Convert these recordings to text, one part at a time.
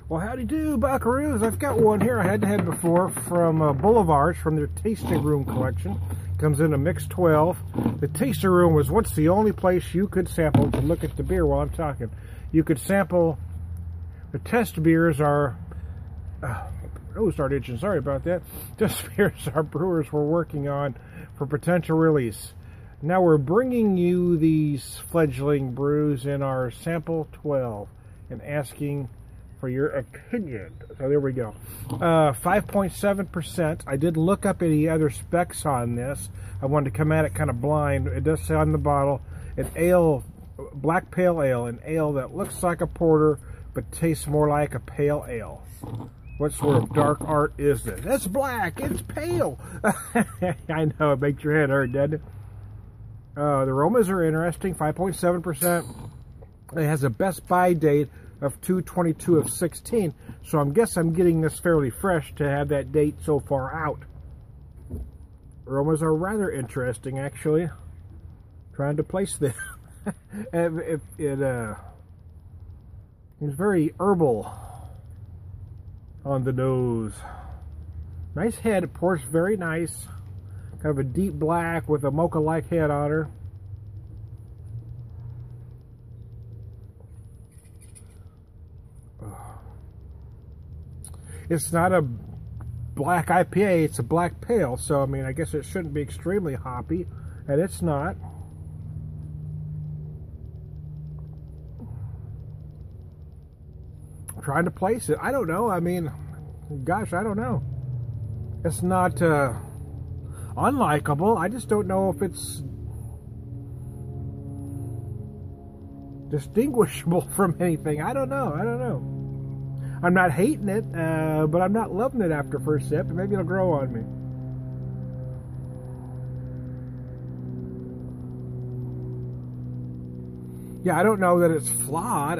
Well, howdy do, buckaroos. I've got one here I had before from Boulevard, from their tasting room collection. Comes in a mixed 12. The tasting room was once the only place you could sample, to look at the beer while I'm talking. You could sample, the test beers are, start itching, sorry about that. Test beers our brewers were working on for potential release. Now we're bringing you these fledgling brews in our sample 12 and asking for your opinion. So there we go. 5.7%. I didn't look up any other specs on this. I wanted to come at it kind of blind. It does say on the bottle, an ale, black pale ale, an ale that looks like a porter but tastes more like a pale ale. What sort of dark art is this? It's black. It's pale. I know, it makes your head hurt, doesn't it? The aromas are interesting. 5.7%. It has a best buy date of 2/22 of 16, so I guess I'm getting this fairly fresh to have that date so far out. Aromas are rather interesting, actually. Trying to place them. It's very herbal on the nose. Nice head. It pours very nice. Kind of a deep black with a mocha-like head on her. It's not a black IPA, it's a black pale, so I mean, I guess it shouldn't be extremely hoppy, and it's not. I'm trying to place it. I don't know. I mean, gosh, I don't know. It's not unlikable. I just don't know if it's distinguishable from anything. I don't know. I don't know. I'm not hating it, but I'm not loving it after first sip. Maybe it'll grow on me. Yeah, I don't know that it's flawed.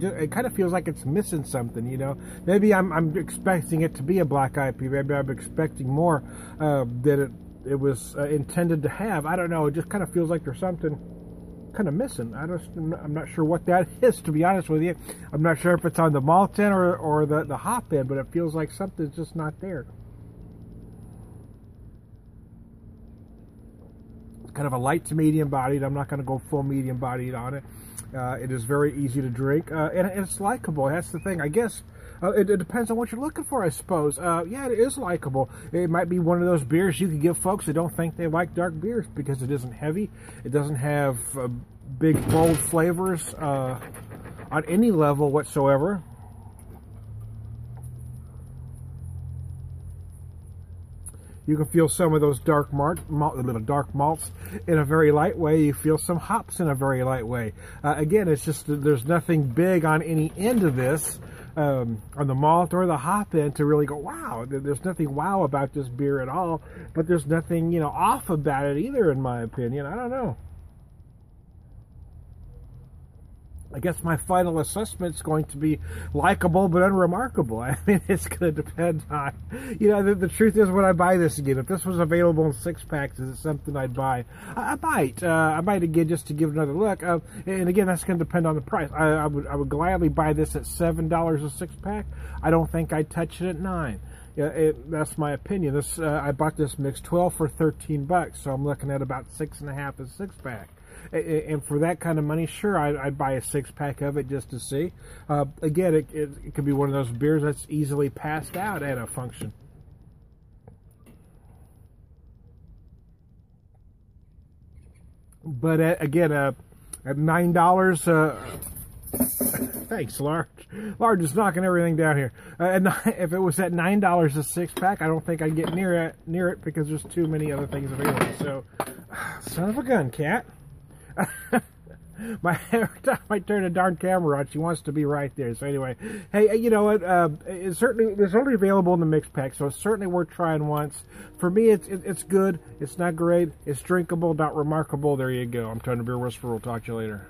It kind of feels like it's missing something, you know. Maybe I'm expecting it to be a black IPA. Maybe I'm expecting more that it was intended to have. I don't know. It just kind of feels like there's something kind of missing. I'm not sure what that is, to be honest with you. I'm not sure if it's on the malt end or the hop end, but it feels like something's just not there. It's kind of a light to medium bodied. I'm not going to go full medium bodied on it. It is very easy to drink, and it's likable. That's the thing, I guess. It depends on what you're looking for, I suppose. Yeah, it is likable. It might be one of those beers you could give folks that don't think they like dark beers because it isn't heavy. It doesn't have big, bold flavors on any level whatsoever. You can feel some of those dark malts in a very light way. You feel some hops in a very light way. Again, it's just there's nothing big on any end of this. On the malt or the hop end to really go, wow, there's nothing wow about this beer at all, but there's nothing, you know, off about it either, in my opinion. I don't know. I guess my final assessment is going to be likable but unremarkable. I mean, it's going to depend on, you know, the truth is when I buy this again, if this was available in 6-packs, is it something I'd buy? I might again just to give it another look. And again, that's going to depend on the price. I would gladly buy this at $7 a 6-pack. I don't think I'd touch it at $9. That's my opinion. This I bought this mixed 12 for $13, so I'm looking at about $6.50 a 6-pack. And for that kind of money, sure, I'd buy a 6-pack of it just to see. Again, it could be one of those beers that's easily passed out at a function. But again, at $9, thanks, Large. Large is knocking everything down here. If it was at $9 a 6-pack, I don't think I'd get near it because there's too many other things available. So, son of a gun, cat. Every time I turn a darn camera on, she wants to be right there. So anyway, hey, you know what? It's only available in the mixed pack, so it's certainly worth trying once. For me, it's good. It's not great. It's drinkable, not remarkable. There you go. I'm Tony Beer Whisperer. We'll talk to you later.